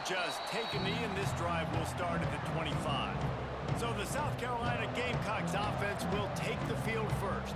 just take a knee, and this drive will start at the 25. So the South Carolina Gamecocks offense will take the field first.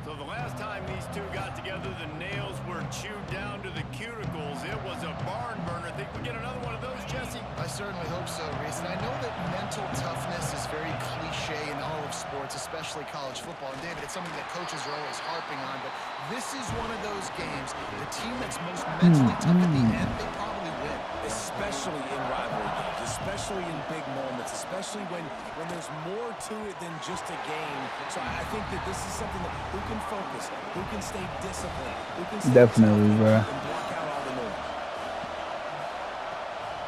So the last time these two got together, the nails were chewed down to the cuticles. It was a barn burner. Think we get another one of those, Jesse? I certainly hope so, Reese. And I know that mental toughness is very cliche in all of sports, especially college football. And, David, it's something that coaches are always harping on. But this is one of those games, the team that's most mentally tough at the end, they probably win. Especially in rivalry games, especially in big moments, especially when there's more to it than just a game. So I think that this is something that who can focus, who can stay disciplined, who can stay definitely, bro. And block out all the noise.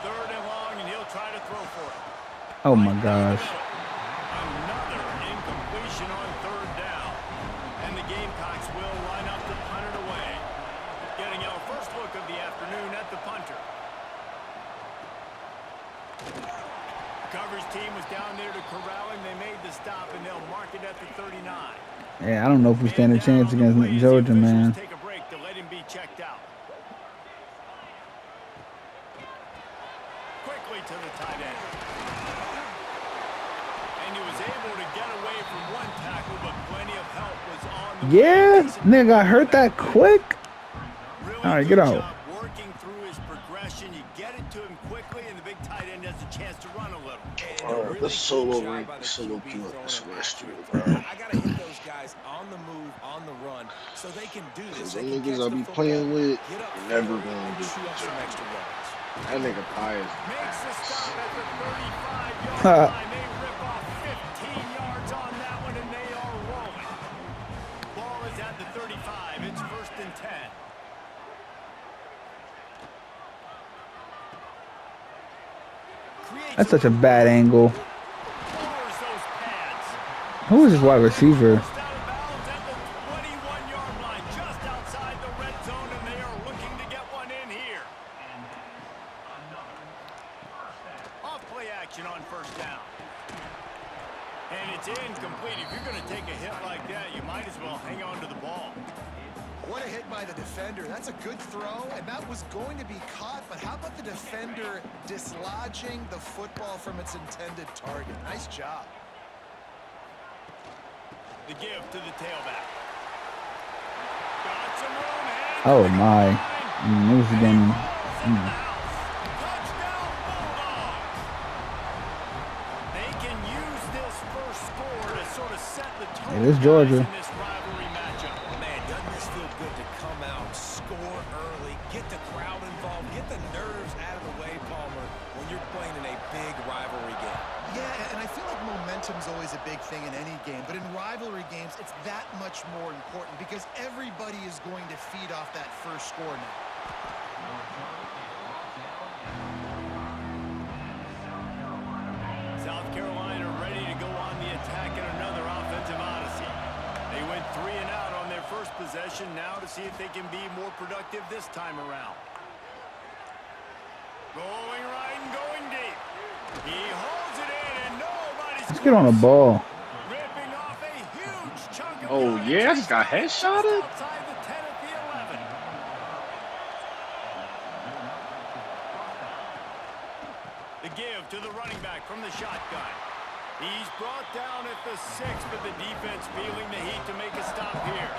Third and long, and he'll try to throw for it. Oh my gosh. Another incompletion on third down. And the Gamecocks will line up to punt it away. Getting our first look of the afternoon at the punter. The coverage team was down there to corral him. They made the stop, and they'll mark it at the 39. Yeah, I don't know if we stand a chance against Georgia, man. Take a break to let him be checked out. Quickly to the tight end. And he was able to get away from one tackle, but plenty of help was on the Yeah, nigga got hurt that quick. Really All right, get out. working through his progression. You get it to him quickly, and the big tight end has a chance to run a little. Alright, let's solo queue up this rest bro. I gotta hit those guys on the move, on the run, so they can do this. The niggas I be playing with, never gonna do some extra yards. that nigga Pius. Makes the stop at the 35-yard line. They rip off 15 yards on that one, and they are rolling. Ball is at the 35. It's 1st and 10. That's such a bad angle. Who is this wide receiver? Off-play action on first down. And it's incomplete. If you're going to take a hit like that, you might as well hang on to the ball. What a hit by the defender. That's a good throw, and that was going to be caught, but how about the defender dislodging the football from its intended target? Nice job. The give to the tailback. Got some room, and Oh my. It was again. touchdown Bulldogs. They can use this first score to sort of set the tone It is Georgia. in this rivalry matchup. Man, doesn't this feel good to come out, score early, get the crowd involved, get the nerves out of the way, Palmer, when you're playing in a big rivalry game. Yeah, and I feel like momentum's always a big thing in any game, but in rivalry games, it's that much more important because everybody is going to feed off that first score now. South Carolina ready to go on the attack in another offensive odyssey. They went 3 and out on their first possession, now to see if they can be more productive this time around. Going right and going deep. He holds it in, and nobody's Let's get on the ball. ripping off a huge chunk of Oh yardage. yeah, I just got headshotted. Outside the 10 at the 11. The give to the running back from the shotgun. He's brought down at the 6, but the defense feeling the heat to make a stop here.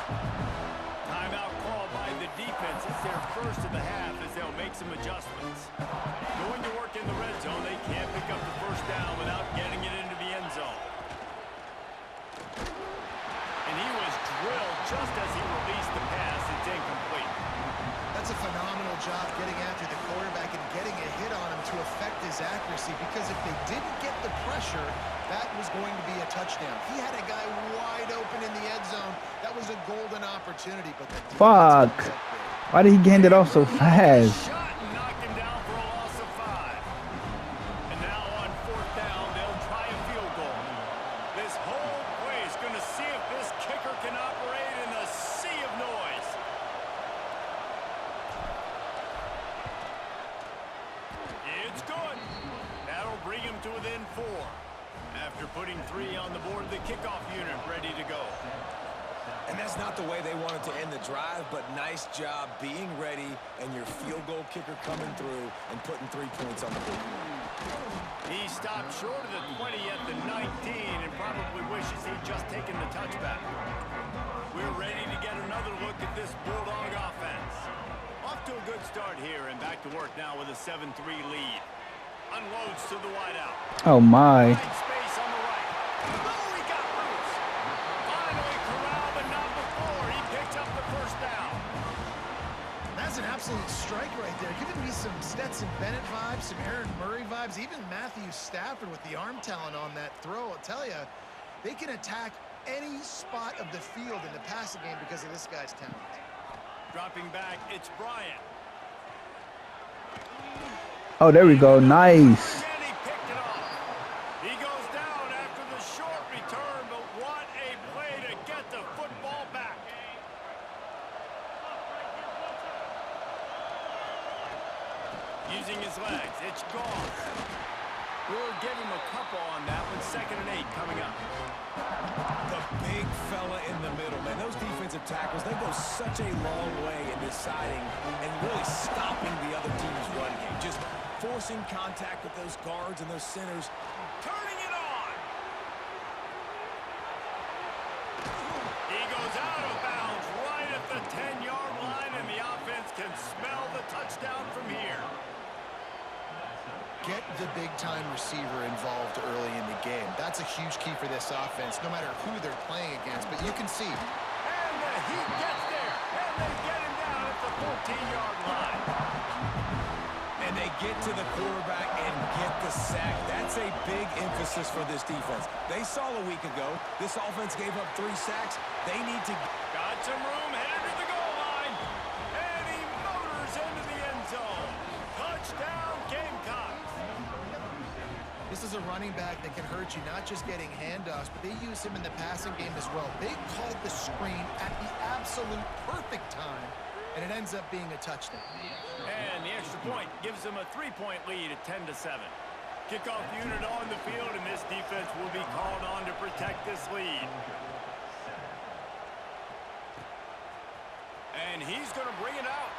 Timeout call by the defense. It's their first of the half as they'll make some adjustments. Going to work in the red zone. They can't pick up the first down without getting it into the end zone. And he was drilled just as he released the pass. It's incomplete. That's a phenomenal job getting after the quarterback and getting a hit on him to affect his accuracy, because if they didn't get the pressure, that was going to be a touchdown. He had a guy wide open in the end zone. That was a golden opportunity, but the Fuck. Why did he hand it off so fast? Shot and knocked him down for a loss of 5. And now on 4th down, they'll try a field goal. This whole play is going to see if this kicker can operate in the sea of noise. It's good. That'll bring him to within 4. After putting 3 on the board, the kickoff unit ready to go. And that's not the way they wanted to end the drive, but nice job being ready and your field goal kicker coming through and putting 3 points on the board. He stopped short of the 20 at the 19 and probably wishes he'd just taken the touchback. We're ready to get another look at this Bulldog offense. Off to a good start here and back to work now with a 7-3 lead. Unloads to the wideout. Oh my. Wide space on the right. Oh, he got loose. Finally corralled, but not before. He picks up the first down. That's an absolute strike right there. Giving me some Stetson Bennett vibes, some Aaron Murray vibes, even Matthew Stafford with the arm talent on that throw. I'll tell you, they can attack any spot of the field in the passing game because of this guy's talent. Dropping back, it's Bryant. Oh, there we go. Nice. Again, he picked it off. He goes down after the short return, but what a play to get the football back. Using his legs, it's gone. We'll give him a couple on that one. 2nd and 8 coming up. The big fella in the middle, man. Those defensive tackles, they go such a long way in deciding and really stopping the other team's run game. Just forcing contact with those guards and those centers. Turning it on. He goes out of bounds right at the 10-yard line, and the offense can smell the touchdown from here. Get the big-time receiver involved early in the game. That's a huge key for this offense, no matter who they're playing against. But you can see. And the Heat gets there, and they get him down at the 14-yard line. And they get to the quarterback and get the sack. That's a big emphasis for this defense. They saw a week ago, this offense gave up 3 sacks. They need to... Got some room, headed to the goal line. And he motors into the end zone. Touchdown, Gamecocks. This is a running back that can hurt you, not just getting handoffs, but they use him in the passing game as well. They called the screen at the absolute perfect time, and it ends up being a touchdown. And the extra point gives them a 3-point lead at 10-7. Kickoff unit on the field, and this defense will be called on to protect this lead. And he's going to bring it out.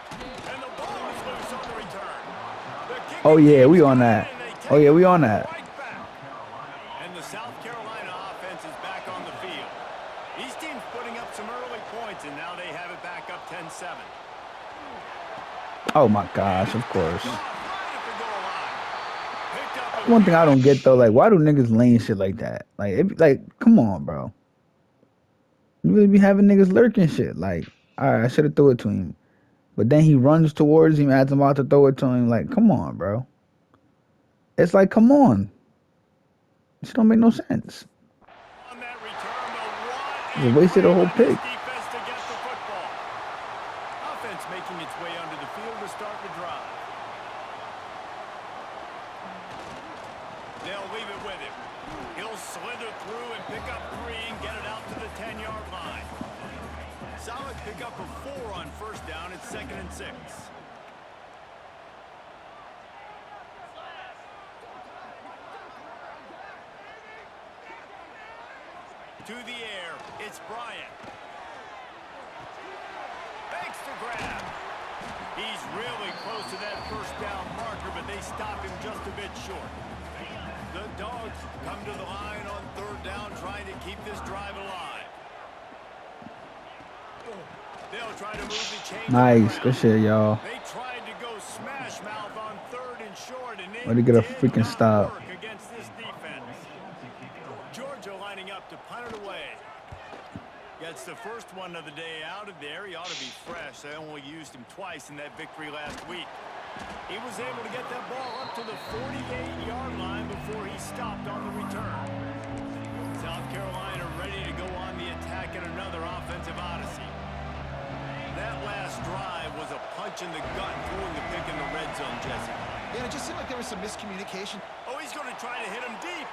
And the ball is loose on the return. Oh yeah, we on that. Oh yeah, we on that. Right back. And the South Carolina offense is back on the field. These teams putting up some early points, and now they have it back up 10-7. Oh my gosh, of course. One thing I don't get though, like, why do niggas lane shit like that? Like, come on, bro. You really be having niggas lurking shit. Like, all right, I should have threw it to him, but then he runs towards him as I'm about to throw it to him. Like, come on, bro. It's like, come on. This don't make no sense. On that return, You wasted a whole pick. defense to get the football. Offense making its way onto the field to start the drive. They'll leave it with him. He'll slither through and pick up 3 and get it out to the 10-yard line. Solid pick up of 4 on first down. It's 2nd and 6. To the air, it's Bryant. Makes the grab. He's really close to that first down marker, but they stop him just a bit short. The Dogs come to the line on 3rd down, trying to keep this drive alive. They'll try to move the chains. Nice, good shit, y'all. They tried to go smash mouth on 3rd and short, and Way to get a freaking stop. against this defense. Georgia lining up to punt it away. Gets the first one of the day out of there. He ought to be fresh. They only used him twice in that victory last week. He was able to get that ball up to the 48-yard line before he stopped on the return. South Carolina ready to go on the attack in another offensive odyssey. That last drive was a punch in the gut, throwing the pick in the red zone, Jesse. Yeah, it just seemed like there was some miscommunication. Oh, he's going to try to hit him deep.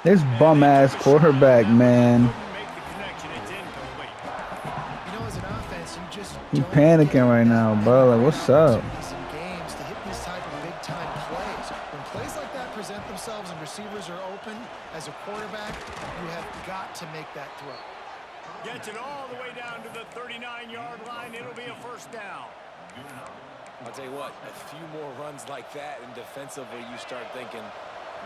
This bum-ass quarterback, man. Make the connection. It's incomplete. You know, as an offense, you just He don't panicking get right now, bro. Like, what's up? opportunities in games to hit these type of big-time plays. When plays like that present themselves and receivers are open, as a quarterback, you have got to make that throw. Gets it all the way down to the 39-yard line. It'll be a first down. I'll tell you what, a few more runs like that, and defensively you start thinking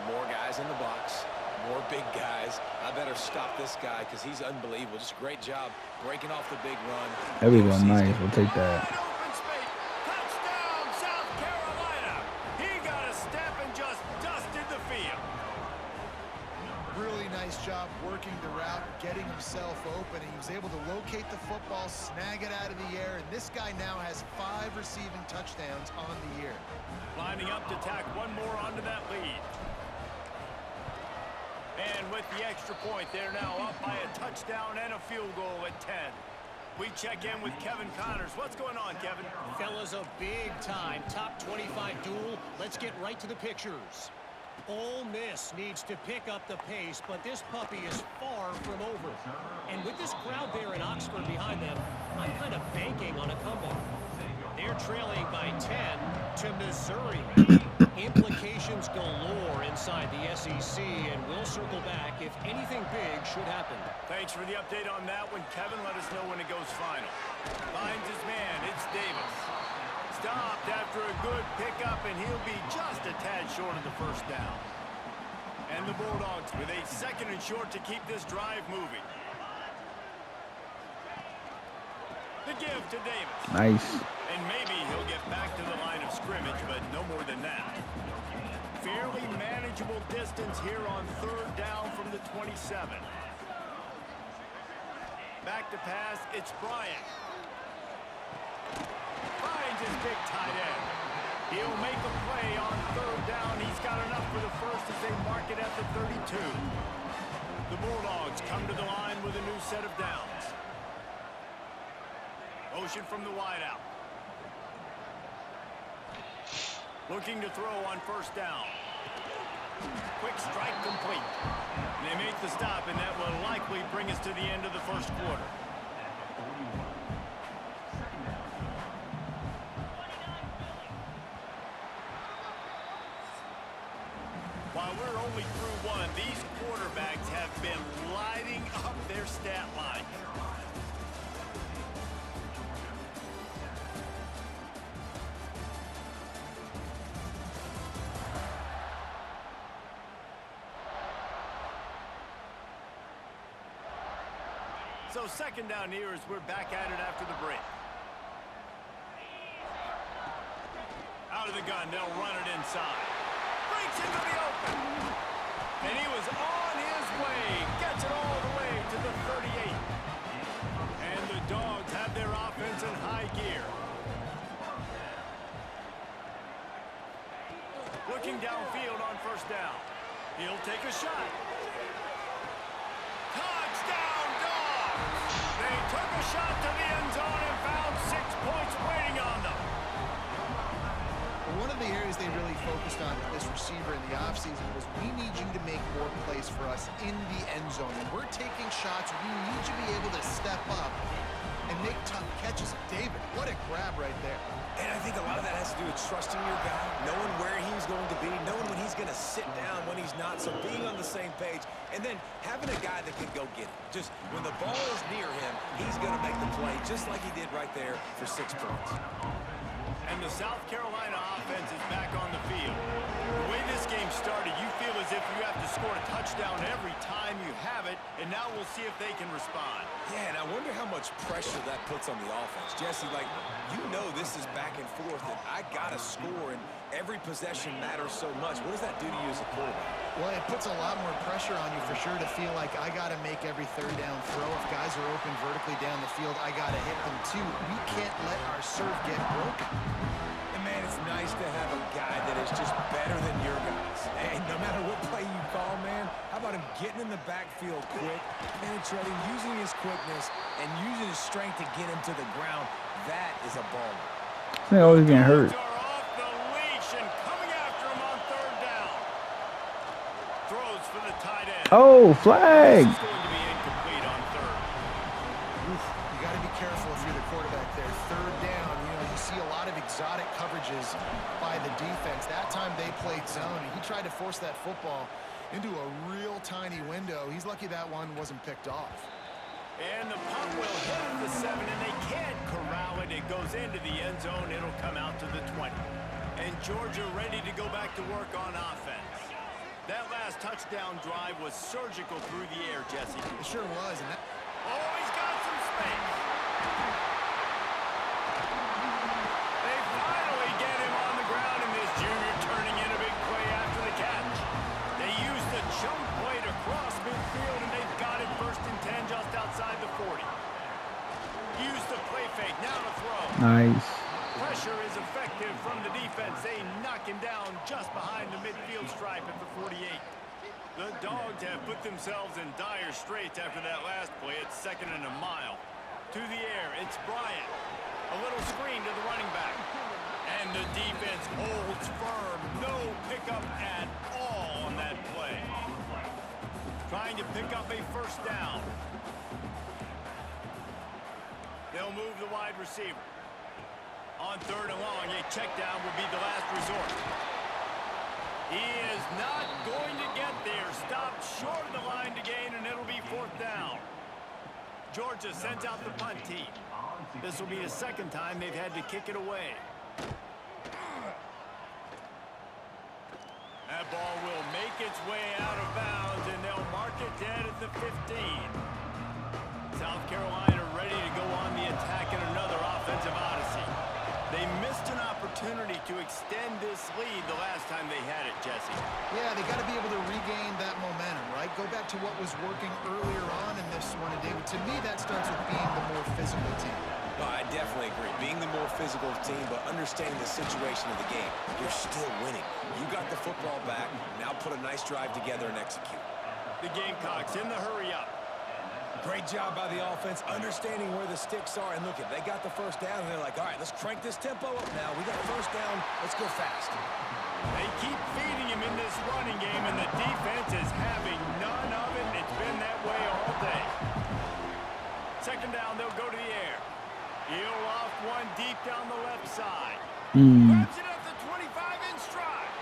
more guys in the box, more big guys. I better stop this guy because he's unbelievable. Just a great job breaking off the big run. There we go. Nice. We'll take that. Wide open space. Touchdown, South Carolina. He got a step and just dusted the field. Really nice job working the route, getting himself open. He was able to locate the football, snag it out of the air, and this guy now has 5 receiving touchdowns on the year. Lining up to tack one more onto that lead. And with the extra point, they're now up by a touchdown and a field goal at 10. We check in with Kevin Connors. What's going on, Kevin? Fellas, a big-time top 25 duel. Let's get right to the pictures. Ole Miss needs to pick up the pace, but this puppy is far from over. And with this crowd there in Oxford behind them, I'm kind of banking on a comeback. They're trailing by 10 to Missouri. Implications galore inside the SEC, and we'll circle back if anything big should happen. Thanks for the update on that one, Kevin. Let us know when it goes final. Finds his man. It's Davis. Stopped after a good pickup, and he'll be just a tad short of the first down. And the Bulldogs with a 2nd and short to keep this drive moving. The give to Davis. Nice. And maybe he'll get back to the line of scrimmage, but no more than that. Fairly manageable distance here on 3rd down from the 27. Back to pass, it's Bryant. Finds his big tight end. He'll make a play on 3rd down. He's got enough for the first as they mark it at the 32. The Bulldogs come to the line with a new set of downs. Motion from the wideout. Looking to throw on 1st down. Quick strike complete. And they make the stop, and that will likely bring us to the end of the 1st quarter. While we're only through 1, these quarterbacks have been lighting up their stat line. So 2nd down here as we're back at it after the break. Out of the gun, they'll run it inside. Breaks into the open. And he was on his way. Gets it all the way to the 38. And the Dogs have their offense in high gear. Looking downfield on 1st down. He'll take a shot. Touchdown, Dogs! They took a shot to the end zone and found 6 points waiting on them. One of the areas they really focused on with this receiver in the offseason was we need you to make more plays for us in the end zone. And we're taking shots. We need you to be able to step up and make tough catches. David, what a grab right there. And I think a lot of that has to do with trusting your guy, knowing where he's going to be, knowing when he's going to sit down, when he's not, so being on the same page, and then having a guy that can go get it. Just when the ball is near him, he's going to make the play, just like he did right there for 6 points. And the South Carolina offense is back on the field. The way this game started, you feel as if you have to score a touchdown every time you have it, and now we'll see if they can respond. Yeah, and I wonder how much pressure that puts on the offense. Jesse, like, you know this is back and forth, and I got to score, and every possession matters so much. What does that do to you as a quarterback? Well, it puts a lot more pressure on you for sure to feel like I got to make every 3rd down throw. If guys are open vertically down the field, I got to hit them too. We can't let our serve get broken. And man, it's nice to have a guy that is just better than your guys. And no matter what play you call, man, how about him getting in the backfield quick, penetrating, using his quickness, and using his strength to get him to the ground? That is a baller. They always getting hurt. Dogs are off the leash and coming after him on 3rd down. Throws for the tight end. Oh, flag. This is going to be incomplete on 3rd. Oof, you got to be careful if you're the quarterback there. 3rd down, you see a lot of exotic coverages by the defense. That time they played zone, and he tried to force that football into a real tiny window. He's lucky that one wasn't picked off. And the punt will hit at the 7, and they can't corral it. It goes into the end zone. It'll come out to the 20. And Georgia ready to go back to work on offense. That last touchdown drive was surgical through the air, Jesse. It sure was. And Oh, he's got some space. They finally get him on the ground, and this junior turning in a big play after the catch. They used the jump play to cross midfield, and they've got it 1st and 10 just outside the 40. Use the play fake, now to throw. Nice. Pressure is effective from the defense. They knock him down just behind the midfield stripe at the 48. The Dogs have put themselves in dire straits after that last play. It's 2nd and a mile. To the air, it's Bryant. A little screen to the running back. And the defense holds firm. No pickup at all on that play. Trying to pick up a 1st down. They'll move the wide receiver. On 3rd and long, a check down will be the last resort. He is not going to get there. Stopped short of the line to gain, and it'll be 4th down. Georgia sends out the punt team. This will be the 2nd time they've had to kick it away. That ball will make its way out of bounds, and they'll mark it dead at the 15. South Carolina ready to go on the attack in another offensive odyssey. They missed an opportunity to extend this lead the last time they had it, Jesse. yeah, they got to be able to regain that momentum, right? Go back to what was working earlier on in this one. And David, to me, that starts with being the more physical team. No, I definitely agree. Being the more physical team, but understanding the situation of the game. You're still winning. You got the football back. Now put a nice drive together and execute. The Gamecocks in the hurry up. Great job by the offense, understanding where the sticks are. And look, if they got the 1st down, and they're like, all right, let's crank this tempo up now. We got 1st down. Let's go fast. They keep feeding him in this running game, and the defense is having none of it. It's been that way all day. 2nd down, they'll go to the air. He'll off one deep down the left side. Grabs it at the 25 in stride.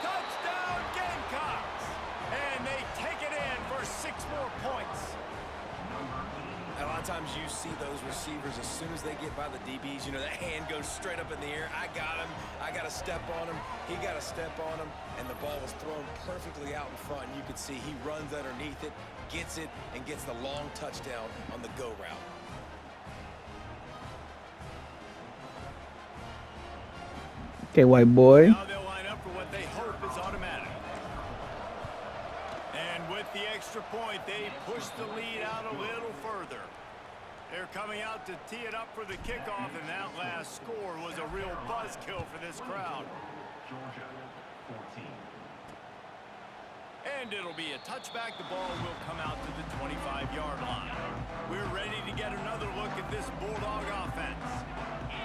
Touchdown, Gamecocks. And they take it in for 6 more points. A lot of times you see those receivers, as soon as they get by the DBs, you know, that hand goes straight up in the air. I got him. I got to step on him. He got to step on him. And the ball was thrown perfectly out in front. You could see he runs underneath it, gets it, and gets the long touchdown on the go route. Okay, white boy. Now they'll line up for what they hope is automatic. And with the extra point, they push the lead out a little further. They're coming out to tee it up for the kickoff, and that last score was a real buzzkill for this crowd. Georgia, 14. And it'll be a touchback. The ball will come out to the 25-yard line. We're ready to get another look at this Bulldog offense.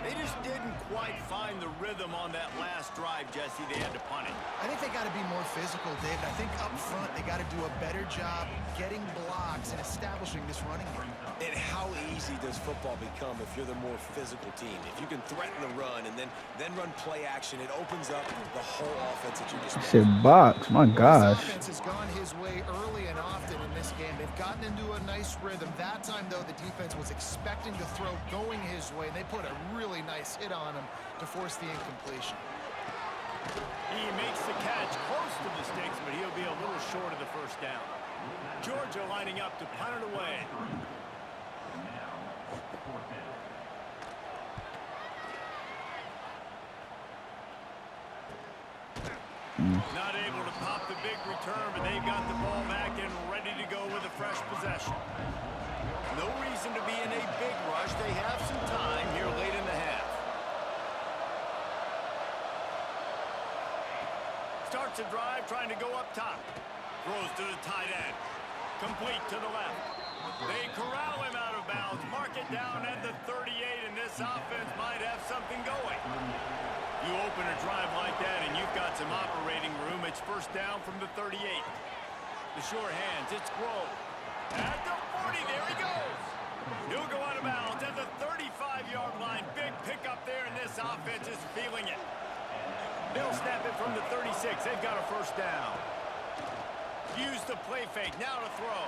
They just didn't quite find the rhythm on that last drive, Jesse. They had to punt it. I think they got to be more physical, David. I think up front they got to do a better job getting blocks and establishing this running game. And how easy does football become if you're the more physical team? If you can threaten the run and then run play action, it opens up the whole offense at your disposal. Shit box, my gosh. This offense has gone his way early and often in this game. They've gotten into a nice rhythm. That time, though, the defense was expecting to throw going his way. They put a really nice hit on him to force the incompletion. He makes the catch close to the sticks, but he'll be a little short of the 1st down. Georgia lining up to punt it away. Not able to pop the big return, but they've got the ball back and ready to go with a fresh possession. No reason to be in a big rush. They have some time here late in the half. Starts a drive trying to go up top. Throws to the tight end. Complete to the left. They corral him out of bounds. Mark it down at the 38, and this offense might have something going. You open a drive like that, and you've got some operating room. It's 1st down from the 38. The short hands, it's Grove. At the 40, there he goes. He'll go out of bounds at the 35-yard line. Big pickup there, and this offense is feeling it. They'll snap it from the 36. They've got a 1st down. Use the play fake. Now to throw.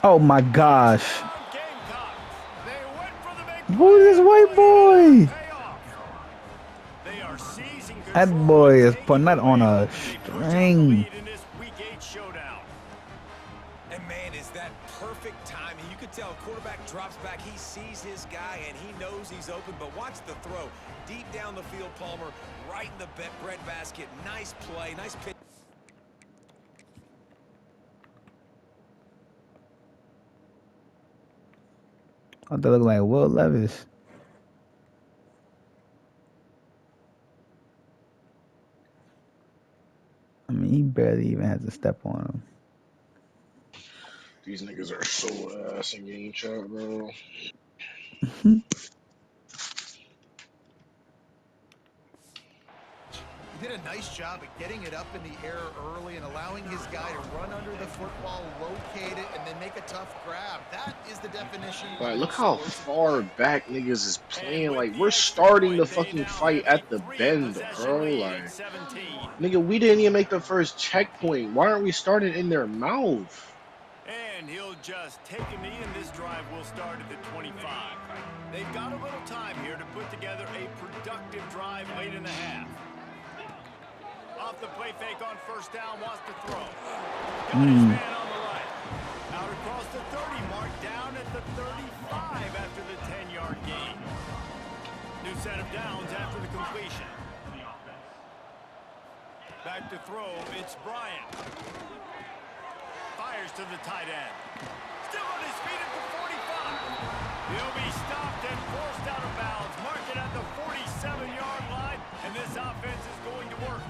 Oh my gosh. Gamecocks. They went for the big Who is this play. white Will it boy? pay off? They are seizing That control boy and is taking putting that the on lead. a They push out the string. lead in this Week 8 showdown. And man, is that perfect timing. You could tell quarterback drops back. He sees his guy, and he knows he's open. But watch the throw. Deep down the field, Palmer, right in the breadbasket. Nice play, nice pitch. Oh, they look like Will Levis. I mean, he barely even has to step on him. These niggas are so ass in game chat, bro. He did a nice job of getting it up in the air early and allowing his guy to run under the football, locate it, and then make a tough grab. That is the definition of Like, an look how explosive. far back niggas is And playing. with Like, the we're extra starting the point, they fucking now fight have a at the 3 bend, possession bro. lead at Like, 17. nigga, we didn't even make the first checkpoint. Why aren't we starting in their mouth? And he'll just take a knee, and this drive will start at the 25. They've got a little time here to put together a productive drive late in the half. Off the play fake on first down, wants to throw. Got his man on the right. Out across the 30 mark, down at the 35 after the 10-yard gain. New set of downs after the completion. Back to throw, it's Bryant. Fires to the tight end. Still on his feet at the 45. He'll be stopped and forced out of bounds. Mark it at the 47-yard line, and this offense is going to work.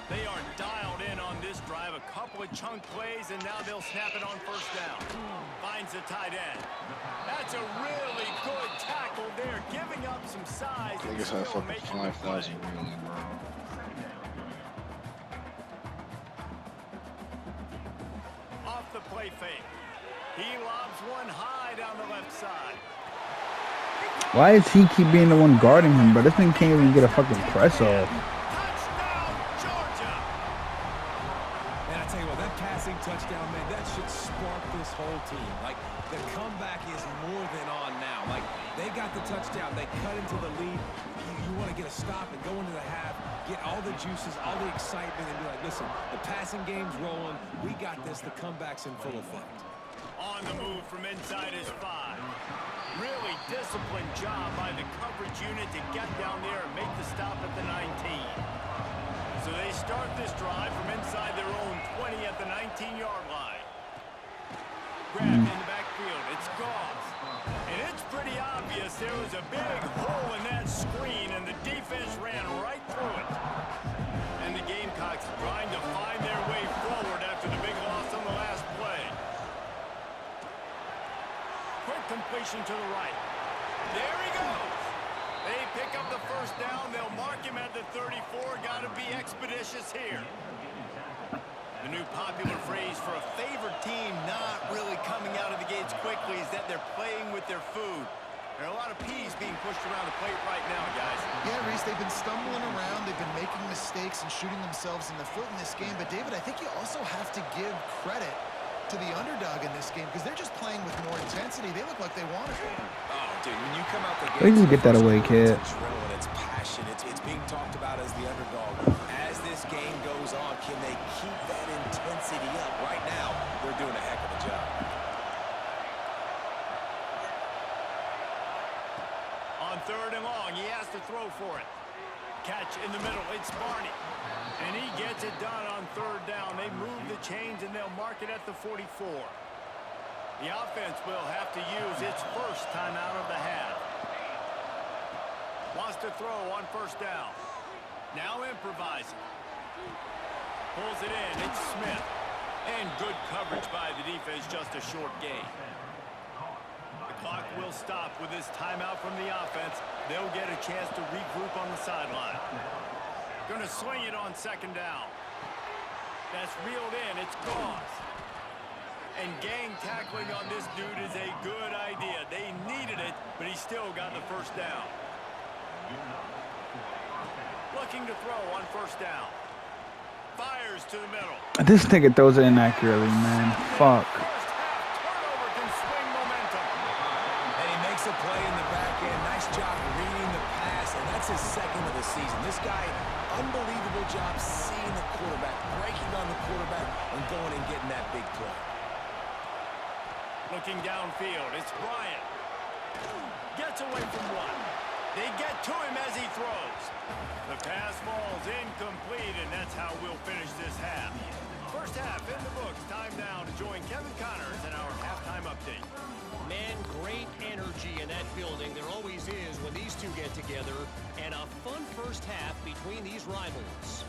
They are dialed in on this drive. A couple of chunk plays, and now they'll snap it on first down. Finds the tight end. That's a really good tackle there, giving up some size and Niggas have still fucking making the play. 5,000 wins, bro. Off the play fake. He lobs one high down the left side. Why is he keep being the one guarding him, bro? This thing can't even get a fucking press off. Touchdown, Georgia! And I tell you what, that passing touchdown, man, that should spark this whole team. Like, the comeback is more than on now. Like, they got the touchdown. They cut into the lead. You want to get a stop and go into the half, get all the juices, all the excitement, and be like, listen, the passing game's rolling. We got this. The comeback's in full effect. On the move from inside his 5. Really disciplined job by the coverage unit to get down there and make the stop at the 19. So they start this drive from inside their own 20 at the 19-yard line. Grabbed in the backfield. It's Goss. And it's pretty obvious there was a big hole in that screen, and the defense ran right through it. And the Gamecocks trying to find their way forward after the big loss on the last play. Quick completion to the right. There he goes. They pick up the first down. They'll mark him at the 34. Got to be expeditious here. The new popular phrase for a favored team not really coming out of the gates quickly is that they're playing with their food. There are a lot of peas being pushed around the plate right now, guys. Yeah, Reese, they've been stumbling around. They've been making mistakes and shooting themselves in the foot in this game. But, David, I think you also have to give credit to the underdog in this game because they're just playing with more intensity. They look like they want it. Oh, dude, when you come out the They gate, just get that away, kid. It's adrenaline, it's passion, it's being talked about as the underdog. As this game goes on, can they keep that intensity up? Right now, they're doing a heck of a job. On third and long, he has to throw for it. Catch in the middle, it's Barney. And he gets it done on third down. They move the chains, and they'll mark it at the 44. The offense will have to use its first timeout of the half. Wants to throw on first down. Now improvising. Pulls it in, it's Smith. And good coverage by the defense, just a short gain. The clock will stop with this timeout from the offense. They'll get a chance to regroup on the sideline. Going to swing it on second down. That's reeled in. It's Goss. And gang tackling on this dude is a good idea. They needed it, but he still got the first down. Looking to throw on first down. Fires to the middle. This nigga throws it inaccurately, man. Fuck. First half a play in the back end. Nice job reading the pass, and that's his second of the season. This guy, unbelievable job seeing the quarterback, breaking on the quarterback, and going and getting that big play. Looking downfield, it's Bryant. Gets away from one. They get to him as he throws. The pass falls incomplete, and that's how we'll finish this half. First half in the books. Time now to join Kevin Connors in our halftime update. Man, great energy in that building. There always is when these two get together. And a fun first half between these rivals.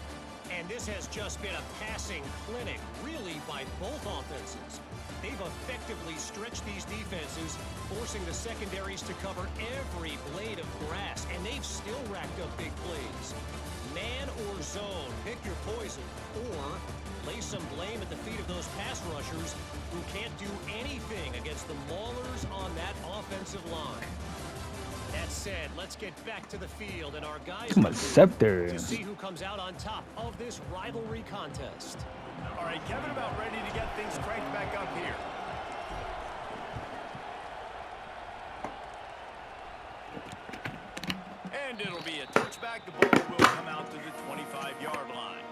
And this has just been a passing clinic, really, by both offenses. They've effectively stretched these defenses, forcing the secondaries to cover every blade of grass, and they've still racked up big plays. Man or zone, pick your poison, or lay some blame at the feet of those pass rushers who can't do anything against the maulers on that offensive line. That said, let's get back to the field and our guys Come on, Scepter. to see who comes out on top of this rivalry contest. All right, Kevin, about ready to get things cranked back up here. And it'll be a touchback. The ball will come out to the 25-yard line.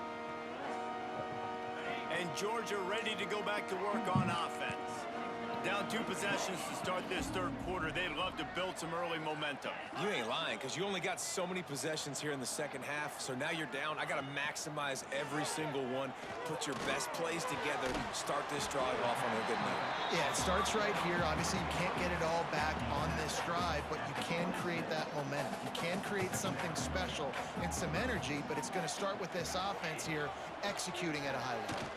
And Georgia ready to go back to work on offense. Down 2 possessions to start this third quarter. They'd love to build some early momentum. You ain't lying, because you only got so many possessions here in the second half, so now you're down. I got to maximize every single one, put your best plays together, start this drive off on a good note. Yeah, it starts right here. Obviously, you can't get it all back on this drive, but you can create that momentum. You can create something special and some energy, but it's going to start with this offense here executing at a high level.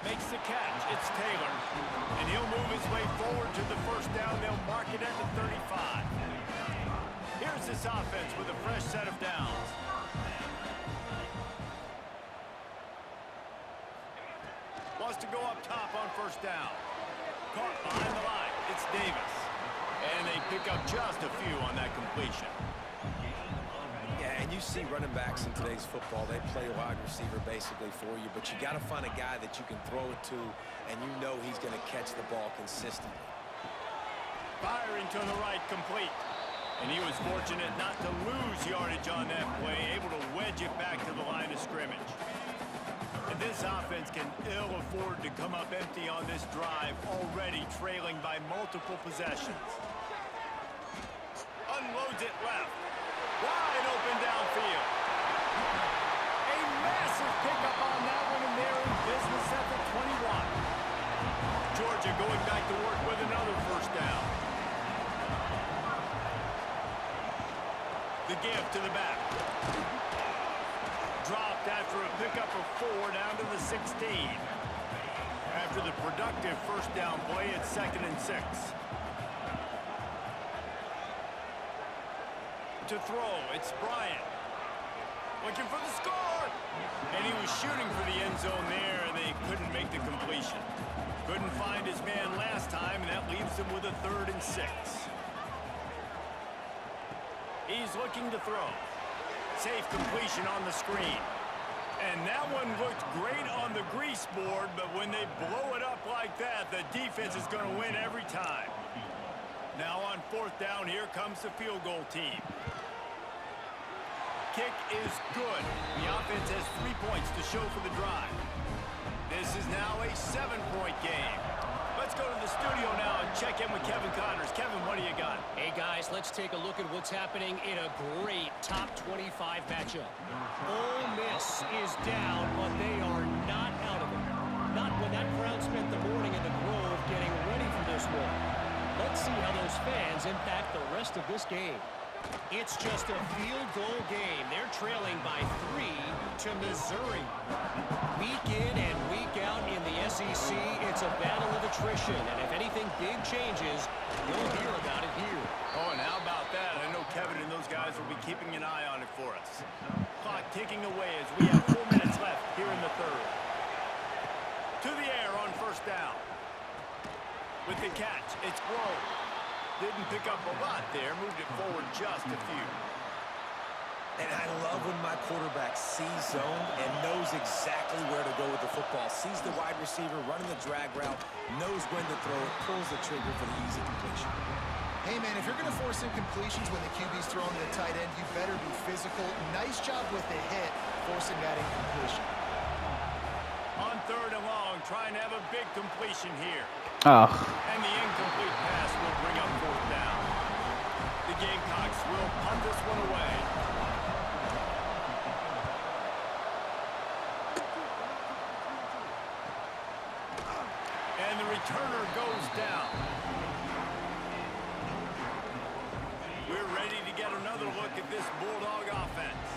Makes the catch. It's Taylor. And he'll move his way forward to the first down. They'll mark it at the 35. Here's this offense with a fresh set of downs. Wants to go up top on first down. Caught behind the line. It's Davis. And they pick up just a few on that completion. Yeah, and you see running backs in today's football, they play wide receiver basically for you, but you got to find a guy that you can throw it to, and you know he's going to catch the ball consistently. Firing to the right, complete. And he was fortunate not to lose yardage on that play, able to wedge it back to the line of scrimmage. And this offense can ill afford to come up empty on this drive, already trailing by multiple possessions. Unloads it left. Wide open downfield. A massive pickup on that one, and they're in business at the 21. Georgia going back to work with another first down. The give to the back. Dropped after a pickup of 4 down to the 16. After the productive first down play, it's 2nd and 6. To throw, it's Bryant. Looking for the score! And he was shooting for the end zone there, and they couldn't make the completion. Couldn't find his man last time, and that leaves him with a 3rd and 6. He's looking to throw. Safe completion on the screen. And that one looked great on the grease board, but when they blow it up like that, the defense is going to win every time. Now on 4th down, here comes the field goal team. Kick is good. The offense has 3 points to show for the drive. This is now a 7-point game. Let's go to the studio now and check in with Kevin Connors. Kevin, what do you got? Hey, guys, let's take a look at what's happening in a great top 25 matchup. Ole Miss is down, but they are not out of it. Not when that crowd spent the morning in the Grove getting ready for this one. Let's see how those fans impact the rest of this game. It's just a field goal game. They're trailing by 3 to Missouri. Week in and week out in the SEC, it's a battle of attrition. And if anything big changes, you'll hear about it here. Oh, and how about that? I know Kevin and those guys will be keeping an eye on it for us. Clock ticking away as we have 4 minutes left here in the third. To the air on first down. With the catch, it's Grove. Didn't pick up a lot there, moved it forward just a few. And I love when my quarterback sees zone and knows exactly where to go with the football. Sees the wide receiver running the drag route, knows when to throw it, pulls the trigger for the easy completion. Hey, man, if you're going to force incompletions when the QB's throwing to the tight end, you better be physical. Nice job with the hit, forcing that incompletion. On 3rd and long, trying to have a big completion here. Oh. And the incomplete pass will bring up 4th down. The Gamecocks will punt this one away. And the returner goes down. We're ready to get another look at this Bulldog offense.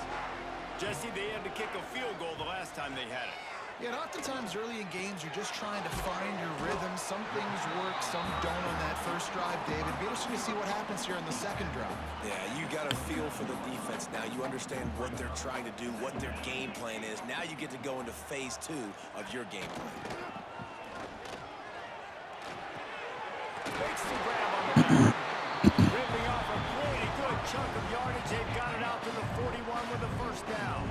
Jesse, they had to kick a field goal the last time they had it. Yeah, and oftentimes early in games, you're just trying to find your rhythm. Some things work, some don't on that first drive, David. It'd be interesting to see what happens here on the second drive. Yeah, you got a feel for the defense now. You understand what they're trying to do, what their game plan is. Now you get to go into phase 2 of your game plan. Makes the grab on the back. Ripping off a pretty good chunk of yardage. They've got it out to the 41 with the 1st down.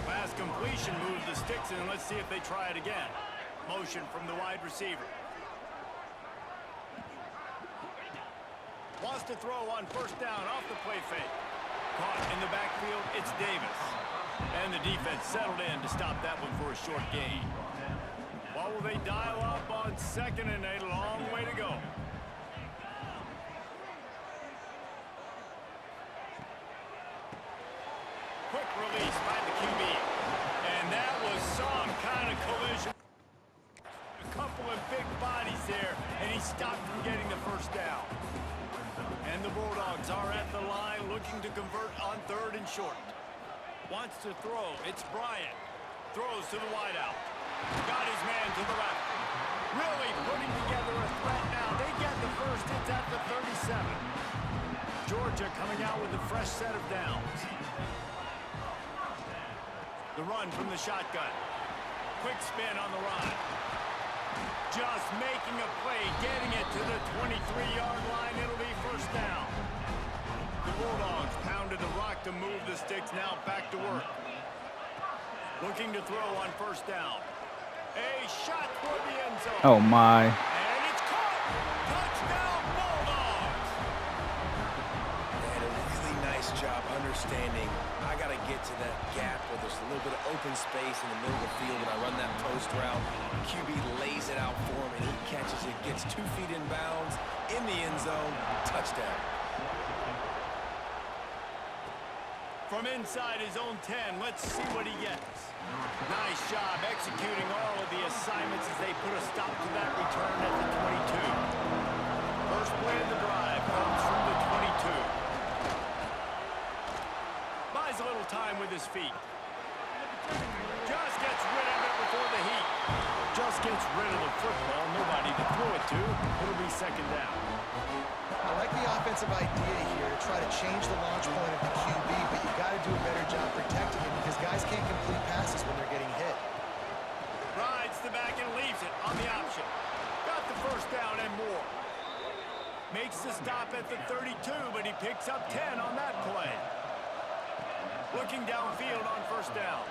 Last completion moves the sticks in. Let's see if they try it again. Motion from the wide receiver. Wants to throw on 1st down off the play fake. Caught in the backfield, it's Davis. And the defense settled in to stop that one for a short gain. What will they dial up on 2nd and 8? A long way to go. Quick release by the QB. And that was some kind of collision. A couple of big bodies there, and he stopped from getting the 1st down. And the Bulldogs are at the line looking to convert on 3rd and short. Wants to throw. It's Bryant. Throws to the wideout. Got his man to the left. Really putting together a threat now. They get the 1st. It's at the 37. Georgia coming out with a fresh set of downs. The run from the shotgun. Quick spin on the run. Just making a play, getting it to the 23-yard line. It'll be 1st down. The Bulldogs pounded the rock to move the sticks. Now back to work. Looking to throw on 1st down. A shot toward the end zone. Oh, my. And it's caught. Touchdown, Bulldogs. They had a really nice job understanding I got to get to that gap where there's a little bit of open space in the middle of the field when I run that post route. QB lays it out for him, and he catches it, gets 2 feet in bounds, in the end zone, touchdown. From inside his own 10, let's see what he gets. Nice job executing all of the assignments as they put a stop to that return at the 22. First play of the drive comes from the 22. Buys a little time with his feet. Just gets rid of it before the heat. Just gets rid of the football. Nobody to throw it to. It'll be 2nd down. I like the offensive idea here to try to change the launch point of the QB, but you got to do a better job protecting him because guys can't complete passes when they're getting hit. Rides the back and leaves it on the option. Got the 1st down and more. Makes the stop at the 32, but he picks up 10 on that play. Looking downfield on 1st down.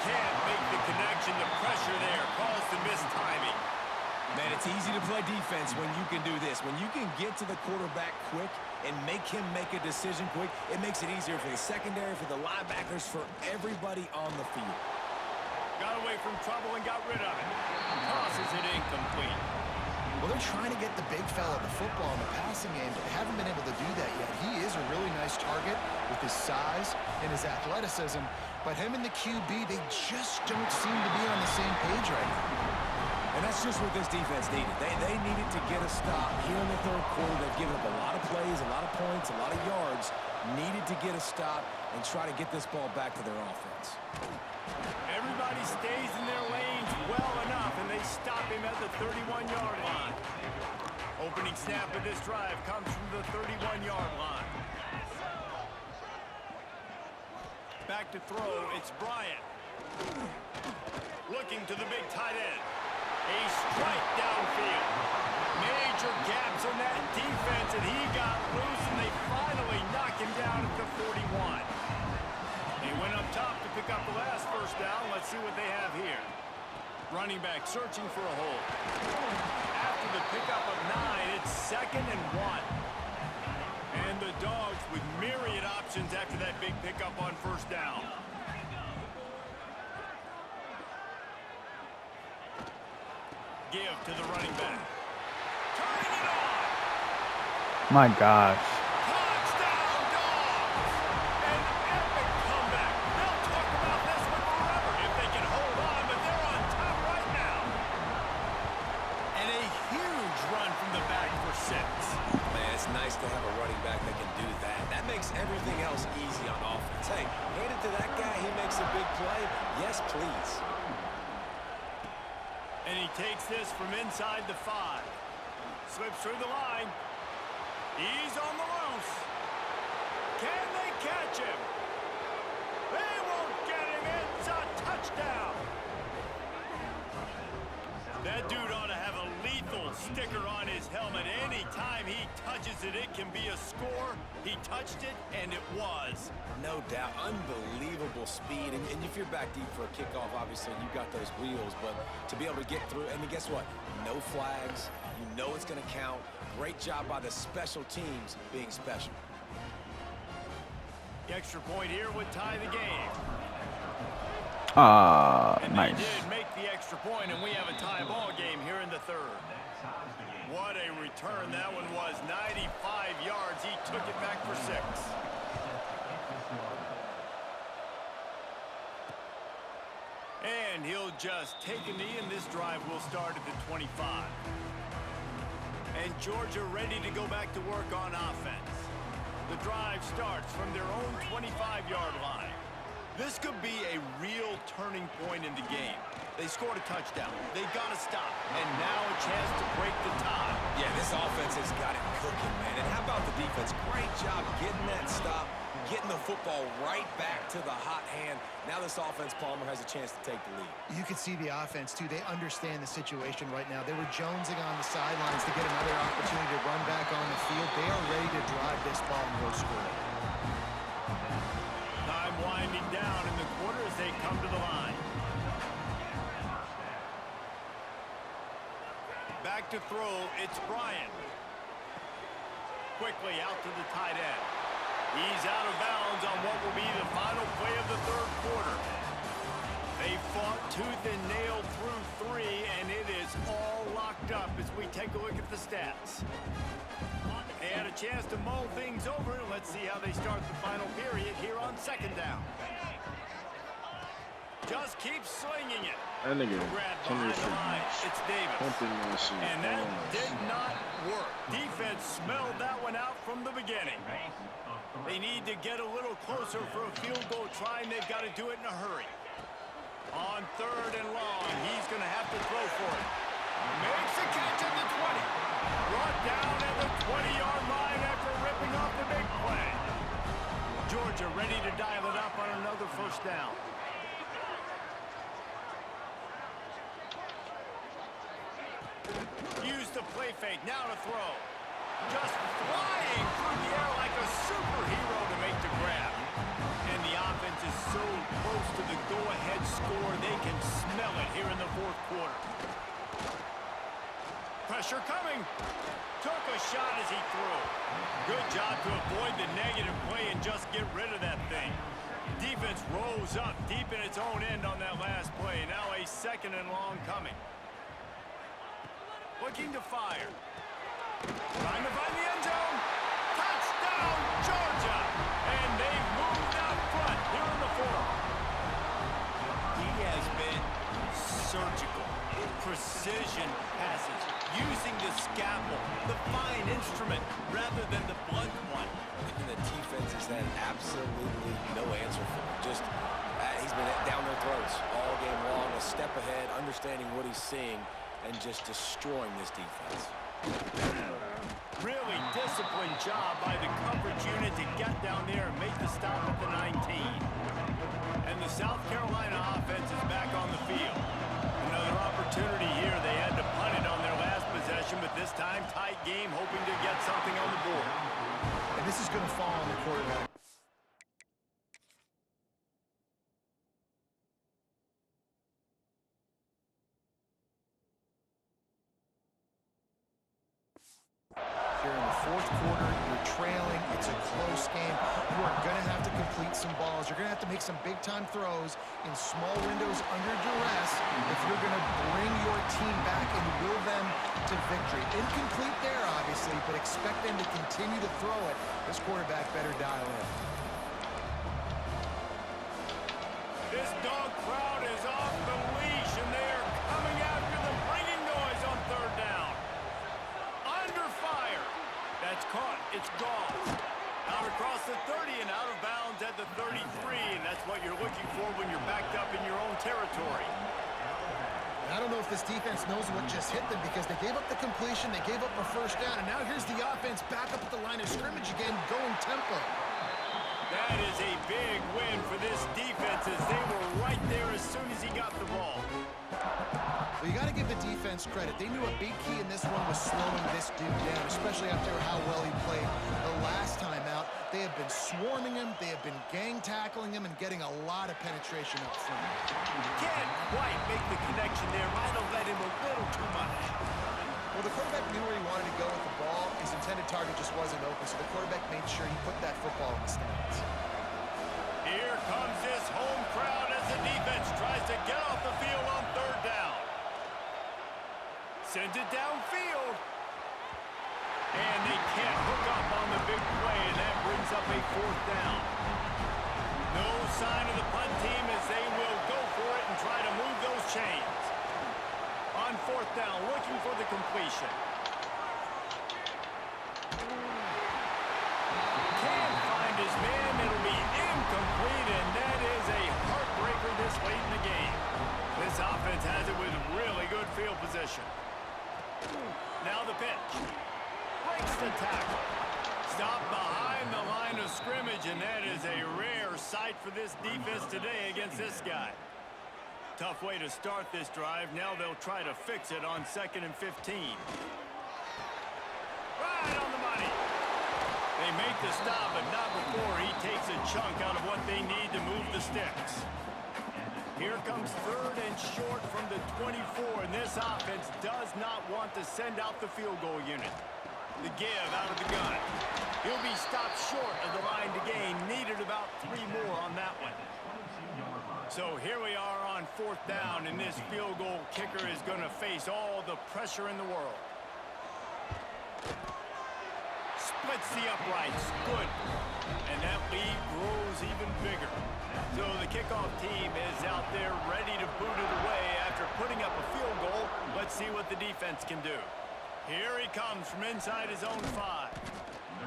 Can't make the connection. The pressure there caused the missed timing. Man, it's easy to play defense when you can do this. When you can get to the quarterback quick and make him make a decision quick, it makes it easier for the secondary, for the linebackers, for everybody on the field. Got away from trouble and got rid of it. Tosses it incomplete. Well, they're trying to get the big fella the football in the passing game, but they haven't been able to do that yet. He is a really nice target with his size and his athleticism, but him and the QB, they just don't seem to be on the same page right now. And that's just what this defense needed. They needed to get a stop here in the 3rd quarter. They've given up a lot of plays, a lot of points, a lot of yards. Needed to get a stop and try to get this ball back to their offense. Everybody stays in their lanes well enough, and they stop him at the 31-yard line. Opening snap of this drive comes from the 31-yard line. Back to throw, it's Bryant. Looking to the big tight end. A strike downfield. Major gaps in that defense, and he got loose, and they finally knock him down at the 41. He went up top to pick up the last 1st down. Let's see what they have here. Running back searching for a hole. After after the pickup of 9, it's 2nd and 1. And the Dogs with myriad options after that big pickup on 1st down. Give to the running back. Turning it on. My gosh. Touchdown, Dogs! An epic comeback. They'll talk about this one forever if they can hold on, but they're on top right now. And a huge run from the back for 6. Man, it's nice to have a running back that can do that. That makes everything else easy on offense. Hey, hand it to that guy. He makes a big play. Yes, please. And he takes this from inside the 5. Slips through the line. He's on the loose. Can they catch him? They won't get him. It's a touchdown. That dude ought to have a lethal sticker on his helmet. Anytime he touches it, it can be a score. He touched it, and it was. No doubt. Unbelievable speed. And if you're back deep for a kickoff, obviously, you got those wheels. But to be able to get through, and guess what? No flags. You know it's going to count. Great job by the special teams being special. The extra point here would tie the game. And Nice. they did make the extra point, and we have a tie ball game here in the 3rd. What a return that one was. 95 yards. He took it back for 6. And he'll just take a knee, and this drive will start at the 25. And Georgia ready to go back to work on offense. The drive starts from their own 25-yard line. This could be a real turning point in the game. They scored a touchdown. They got to stop. And now a chance to break the tie. Yeah, this offense has got it cooking, man. And how about the defense? Great job getting that stop, getting the football right back to the hot hand. Now this offense, Palmer, has a chance to take the lead. You can see the offense, too. They understand the situation right now. They were jonesing on the sidelines to get another opportunity to run back on the field. They are ready to drive this ball and go score. Time winding down in the quarter as they come to the line. Back to throw, it's Bryant. Quickly out to the tight end. He's out of bounds on what will be the final play of the 3rd quarter. They fought tooth and nail through 3, and it is all locked up as we take a look at the stats. They had a chance to mull things over. Let's see how they start the final period here on 2nd down. Just keep slinging it. That nigga Grab behind the line. It's Davis. pumping that shit. And that did not work. Defense smelled that one out from the beginning. They need to get a little closer for a field goal try, and they've got to do it in a hurry. On 3rd and long, he's going to have to throw for it. Makes the catch at the 20. Brought down at the 20-yard line after ripping off the big play. Georgia ready to dial it up on another 1st down. Use the play fake, now to throw. Just flying through the air like a superhero to make the grab. And the offense is so close to the go-ahead score, they can smell it here in the 4th quarter. Pressure coming. Took a shot as he threw. Good job to avoid the negative play and just get rid of that thing. Defense rose up deep in its own end on that last play. Now a 2nd and long coming. Looking to fire. Trying to find the end zone. Touchdown, Georgia! And they've moved out front here in the 4th. He has been surgical. Precision passes. Using the scalpel, the fine instrument, rather than the blunt one. And the defense has had absolutely no answer for him. Just, he's been down their throats all game long, a step ahead, understanding what he's seeing, and just destroying this defense. Really disciplined job by the coverage unit to get down there and make the stop at the 19. And the South Carolina offense is back on the field. Another opportunity here. They had to punt it on their last possession, but this time tight game, hoping to get something on the board. And this is going to fall on the quarterback. here in the fourth quarter. You're trailing. It's a close game. You are going to have to complete some balls. You're going to have to make some big-time throws in small windows under duress if you're going to bring your team back and will them to victory. Incomplete there, obviously, but expect them to continue to throw it. This quarterback better dial in. This dog crowd is off the leash, and they are coming after them, bringing noise on third down. Under fire. That's caught. It's gone. Out across the 30 and out of bounds at the 33, and that's what you're looking for when you're backed up in your own territory. I don't know if this defense knows what just hit them because they gave up the completion, they gave up a first down, and now here's the offense back up at the line of scrimmage again, going tempo. That is a big win for this defense as they were right there as soon as he got the ball. Well, you got to give the defense credit. They knew a big key in this one was slowing this dude down, especially after how well he played the last time out. They have been swarming him, they have been gang tackling him, and getting a lot of penetration up front. Can't quite make the connection there. Might have let him a little too much. Well, the quarterback knew where he wanted to go with the ball. His intended target just wasn't open, so the quarterback made sure he put that football in the stands. Here comes this home crowd as the defense tries to get off the field on third down. Sends it downfield. And they can't hook up on the big play, and that brings up a fourth down. No sign of the punt team as they will go for it and try to move those chains. On fourth down, looking for the completion. Can't find his man. It'll be incomplete, and that is a heartbreaker this late in the game. This offense has it with really good field position. Now the pitch. Breaks the tackle. Stopped behind the line of scrimmage, and that is a rare sight for this defense today against this guy. Tough way to start this drive. Now they'll try to fix it on 2nd and 15. Right on the money. They make the stop, but not before he takes a chunk out of what they need to move the sticks. Here comes 3rd and short from the 24, and this offense does not want to send out the field goal unit. The give out of the gun. He'll be stopped short of the line to gain. Needed about 3 more on that one. So here we are on 4th down, and this field goal kicker is going to face all the pressure in the world. Splits the uprights. Good. And that lead grows even bigger. So the kickoff team is out there ready to boot it away after putting up a field goal. Let's see what the defense can do. Here he comes from inside his own 5.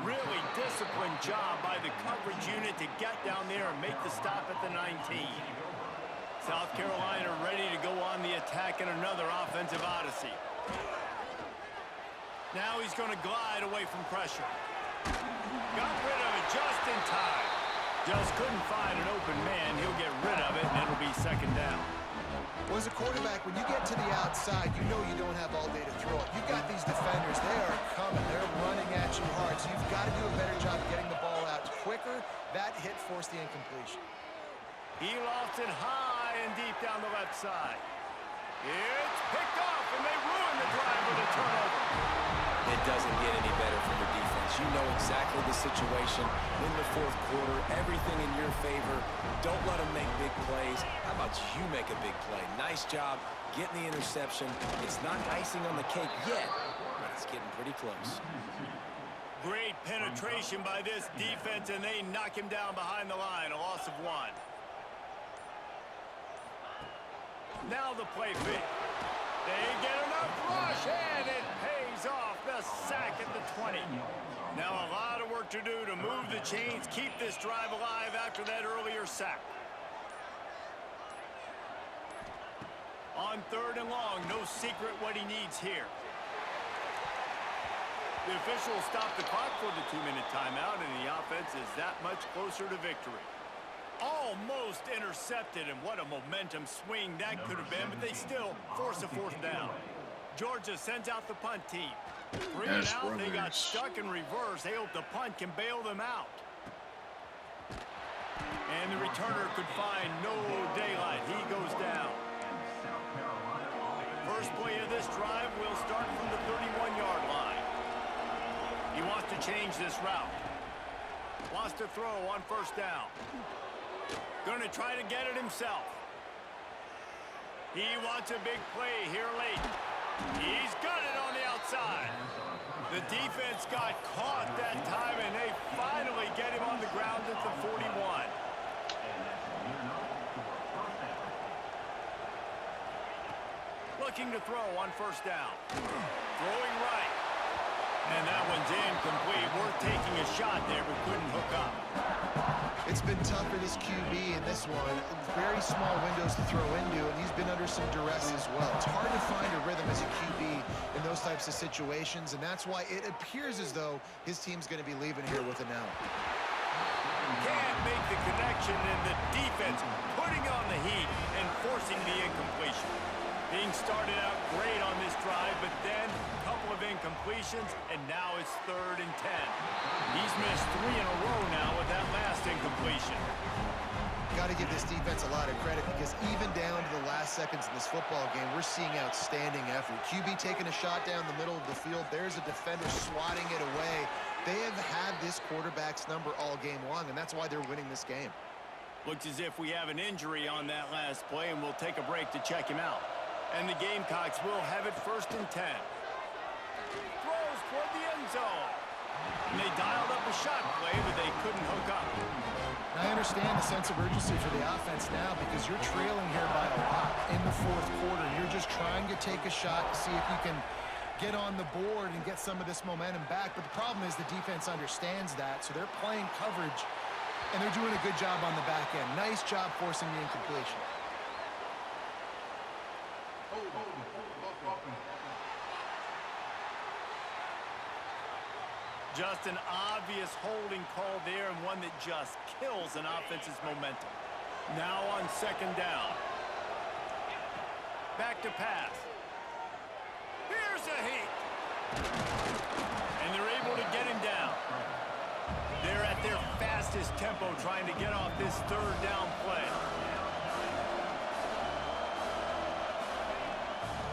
Really disciplined job by the coverage unit to get down there and make the stop at the 19. South Carolina ready to go on the attack in another offensive odyssey. Now he's going to glide away from pressure. Got rid of it just in time. Just couldn't find an open man. He'll get rid of it, and it'll be 2nd down. Well, as a quarterback, when you get to the outside, you know you don't have all day to throw it. You've got these defenders. They are coming. They're running at you hard, so you've got to do a better job getting the ball out quicker. That hit forced the incompletion. He lofts it high and deep down the left side. It's picked off, and they ruin the drive with a turnover. It doesn't get any better from the defense. You know exactly the situation in the 4th quarter. Everything in your favor. Don't let them make big plays. How about you make a big play? Nice job getting the interception. It's not icing on the cake yet, but it's getting pretty close. Great penetration by this defense, and they knock him down behind the line. A loss of 1. Now the play fake. They get enough rush, and it pays off. The sack at the 20. Now a lot of work to do to move the chains, keep this drive alive after that earlier sack. On 3rd and long, no secret what he needs here. The officials stopped the clock for the 2-minute timeout, and the offense is that much closer to victory. Almost intercepted, and what a momentum swing that could have been, but they still force a 4th down. Georgia sends out the punt team. Bring it out, they got stuck in reverse. They hope the punt can bail them out. And the returner could find no daylight. He goes down. First play of this drive will start from the 31-yard line. He wants to change this route. Wants to throw on first down. Going to try to get it himself. He wants a big play here late. He's got it on the outside. The defense got caught that time, and they finally get him on the ground at the 41. Looking to throw on first down. Throwing right. And that one's incomplete. Worth taking a shot there, but couldn't hook up. It's been tough for this QB in this one. Very small windows to throw into, and he's been under some duress as well. It's hard to find a rhythm as a QB in those types of situations, and that's why it appears as though his team's going to be leaving here with an out. Can't make the connection, and the defense putting on the heat and forcing the incompletion. Being started out great on this drive, but then a couple of incompletions, and now it's 3rd and 10. He's missed 3 in a row now with that last incompletion. Got to give this defense a lot of credit because even down to the last seconds in this football game, we're seeing outstanding effort. QB taking a shot down the middle of the field. There's a defender swatting it away. They have had this quarterback's number all game long, and that's why they're winning this game. Looks as if we have an injury on that last play, and we'll take a break to check him out. And the Gamecocks will have it 1st and 10. Throws toward the end zone. And they dialed up a shot play, but they couldn't hook up. I understand the sense of urgency for the offense now because you're trailing here by a lot in the 4th quarter. You're just trying to take a shot to see if you can get on the board and get some of this momentum back. But the problem is the defense understands that, so they're playing coverage, and they're doing a good job on the back end. Nice job forcing the incompletion. Just an obvious holding call there, and one that just kills an offense's momentum. Now on 2nd down. Back to pass. Here's a heat. And they're able to get him down. They're at their fastest tempo trying to get off this 3rd down play.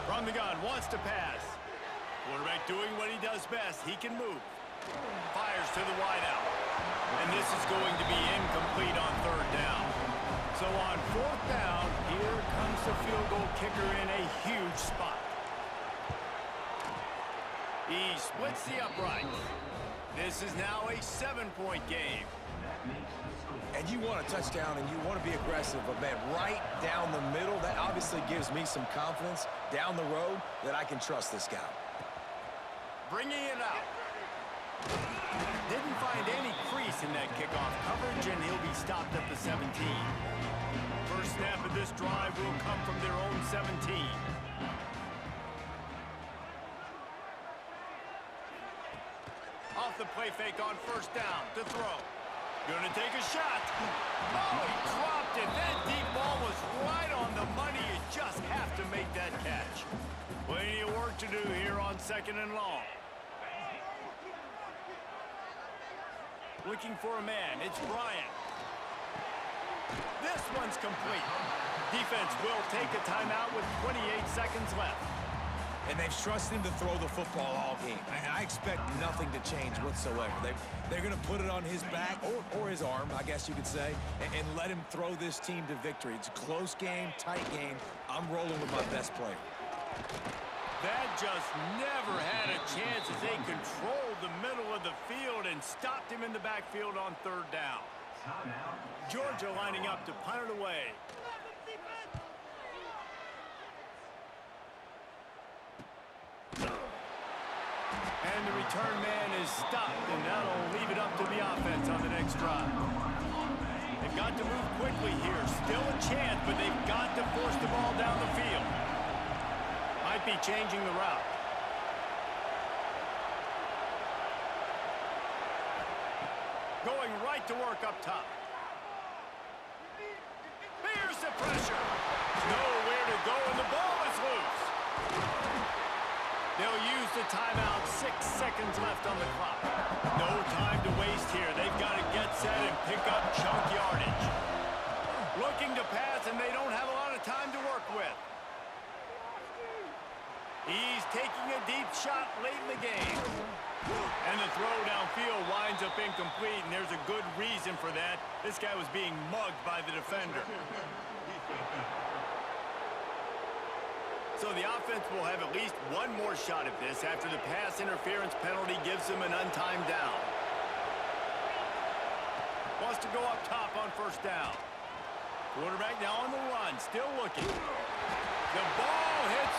From the gun, wants to pass. Quarterback doing what he does best. He can move. Fires to the wideout. And this is going to be incomplete on 3rd down. So on 4th down, here comes the field goal kicker in a huge spot. He splits the uprights. This is now a 7-point game. And you want a touchdown, and you want to be aggressive, but, man, right down the middle, that obviously gives me some confidence down the road that I can trust this guy. Bringing it out. Didn't find any crease in that kickoff coverage, and he'll be stopped at the 17. First snap of this drive will come from their own 17. Off the play fake on 1st down to throw. Gonna take a shot. Oh, he dropped it. That deep ball was right on the money. You just have to make that catch. Plenty of work to do here on 2nd and long. Looking for a man. It's Bryant. This one's complete. Defense will take a timeout with 28 seconds left. And they've trusted him to throw the football all game. And I expect nothing to change whatsoever. They're going to put it on his back, or his arm, I guess you could say, and let him throw this team to victory. It's a close game, tight game. I'm rolling with my best player. That just never had a chance as they controlled the middle of the field and stopped him in the backfield on 3rd down. Georgia lining up to punt it away. And the return man is stopped, and that'll leave it up to the offense on the next drive. They've got to move quickly here. Still a chance, but they've got to force the ball down the field. Might be changing the route. Going right to work up top. Here's the pressure. Nowhere to go, and the ball is loose. They'll use the timeout. 6 seconds left on the clock. No time to waste here. They've got to get set and pick up chunk yardage. Looking to pass, and they don't have a lot of time to work with. He's taking a deep shot late in the game. And the throw downfield winds up incomplete, and there's a good reason for that. This guy was being mugged by the defender. So the offense will have at least one more shot at this after the pass interference penalty gives them an untimed down. Wants to go up top on first down. Quarterback now on the run, still looking. The ball hits